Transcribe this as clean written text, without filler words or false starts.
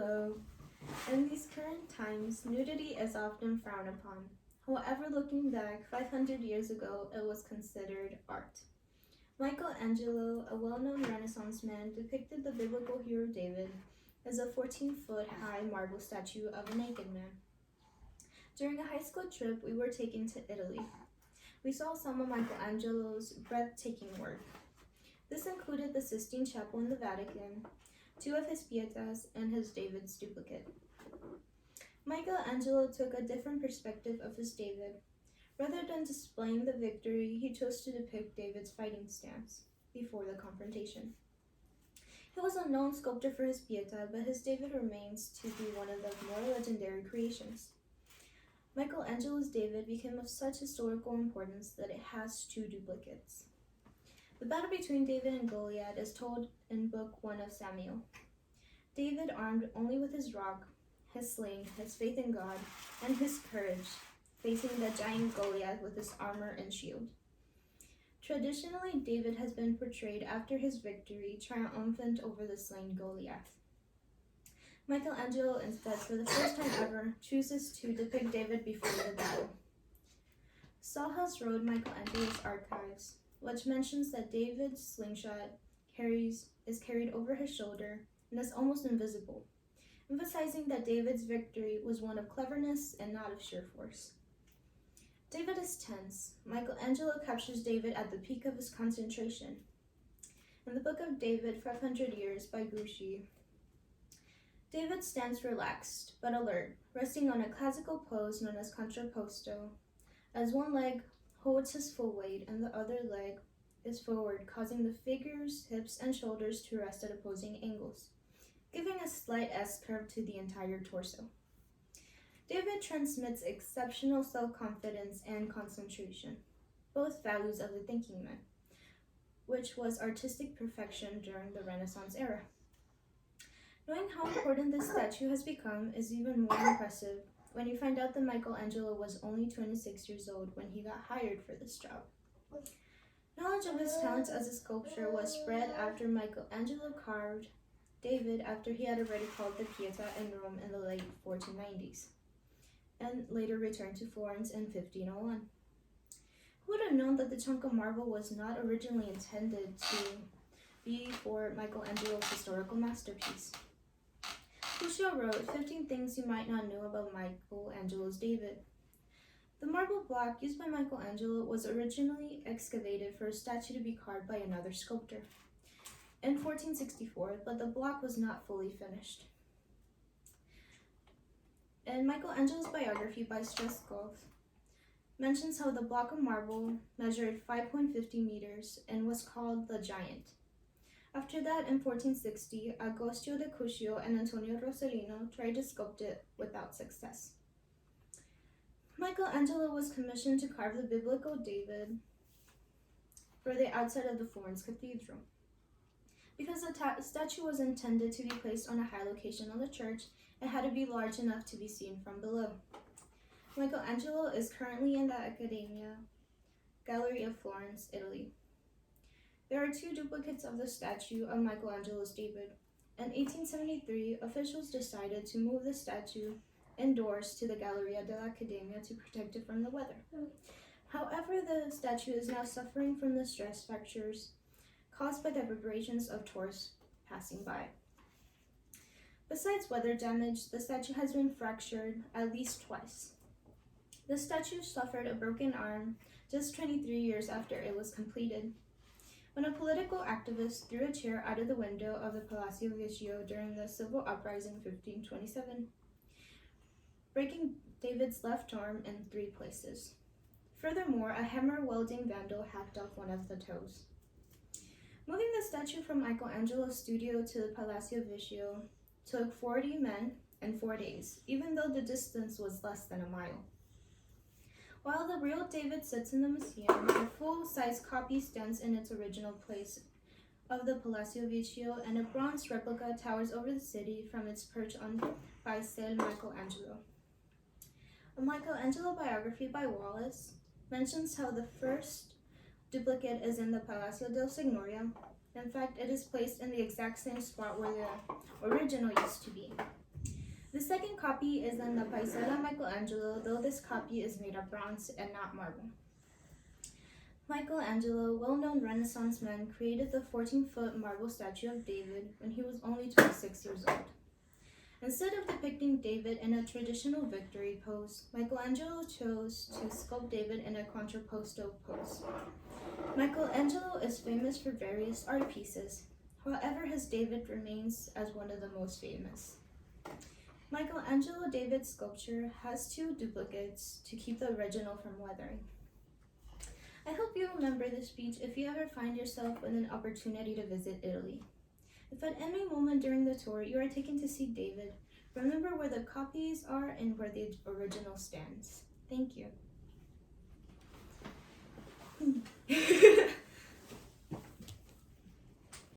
Hello. In these current times, nudity is often frowned upon. However, looking back 500 years ago, it was considered art. Michelangelo, a well-known Renaissance man, depicted the biblical hero David as a 14-foot high marble statue of a naked man. During a high school trip, we were taken to Italy. We saw some of Michelangelo's breathtaking work. This included the Sistine Chapel in the Vatican, 2 of his Pietas, and his David's duplicate. Michelangelo took a different perspective of his David. Rather than displaying the victory, he chose to depict David's fighting stance before the confrontation. He was a known sculptor for his Pieta, but his David remains to be one of the more legendary creations. Michelangelo's David became of such historical importance that it has 2 duplicates. The battle between David and Goliath is told in Book 1 of Samuel. David, armed only with his rock, his sling, his faith in God, and his courage, facing the giant Goliath with his armor and shield. Traditionally, David has been portrayed after his victory, triumphant over the slain Goliath. Michelangelo, instead, for the first time ever, chooses to depict David before the battle. Sawhills Road Michelangelo's Archives, which mentions that David's slingshot is carried over his shoulder and is almost invisible, emphasizing that David's victory was one of cleverness and not of sheer force. David is tense. Michelangelo captures David at the peak of his concentration. In the Book of David, 500 Years by Grouchy, David stands relaxed but alert, resting on a classical pose known as contrapposto, as one leg holds his full weight and the other leg is forward, causing the figure's hips and shoulders to rest at opposing angles, giving a slight S-curve to the entire torso. David transmits exceptional self-confidence and concentration, both values of the thinking man, which was artistic perfection during the Renaissance era. Knowing how important this statue has become is even more impressive when you find out that Michelangelo was only 26 years old when he got hired for this job. Knowledge of his talents as a sculptor was spread after Michelangelo carved David after he had already called the Pieta in Rome in the late 1490s, and later returned to Florence in 1501. Who would have known that the chunk of marble was not originally intended to be for Michelangelo's historical masterpiece? Cusio wrote 15 things you might not know about Michelangelo's David. The marble block used by Michelangelo was originally excavated for a statue to be carved by another sculptor in 1464, but the block was not fully finished. In Michelangelo's biography by Streskov, mentions how the block of marble measured 5.50 meters and was called the Giant. After that, in 1460, Agostino de Cusio and Antonio Rossellino tried to sculpt it without success. Michelangelo was commissioned to carve the biblical David for the outside of the Florence Cathedral. Because the statue was intended to be placed on a high location on the church, it had to be large enough to be seen from below. Michelangelo is currently in the Accademia Gallery of Florence, Italy. There are 2 duplicates of the statue of Michelangelo's David. In 1873, officials decided to move the statue indoors to the Galleria dell'Accademia to protect it from the weather. However, the statue is now suffering from the stress fractures caused by the vibrations of tourists passing by. Besides weather damage, the statue has been fractured at least twice. The statue suffered a broken arm just 23 years after it was completed, when a political activist threw a chair out of the window of the Palazzo Vecchio during the civil uprising in 1527, breaking David's left arm in 3 places. Furthermore, a hammer welding vandal hacked off one of the toes. Moving the statue from Michelangelo's studio to the Palazzo Vecchio took 40 men and 4 days, even though the distance was less than a mile. While the real David sits in the museum, a full-size copy stands in its original place of the Palazzo Vecchio, and a bronze replica towers over the city from its perch on Paesel Michelangelo. A Michelangelo biography by Wallace mentions how the first duplicate is in the Palazzo del Signoria. In fact, it is placed in the exact same spot where the original used to be. The second copy is in the Paisella Michelangelo, though this copy is made of bronze and not marble. Michelangelo, well-known Renaissance man, created the 14-foot marble statue of David when he was only 26 years old. Instead of depicting David in a traditional victory pose, Michelangelo chose to sculpt David in a contrapposto pose. Michelangelo is famous for various art pieces. However, his David remains as one of the most famous. Michelangelo David's sculpture has two duplicates to keep the original from weathering. I hope you remember this speech if you ever find yourself with an opportunity to visit Italy. If at any moment during the tour you are taken to see David, remember where the copies are and where the original stands. Thank you.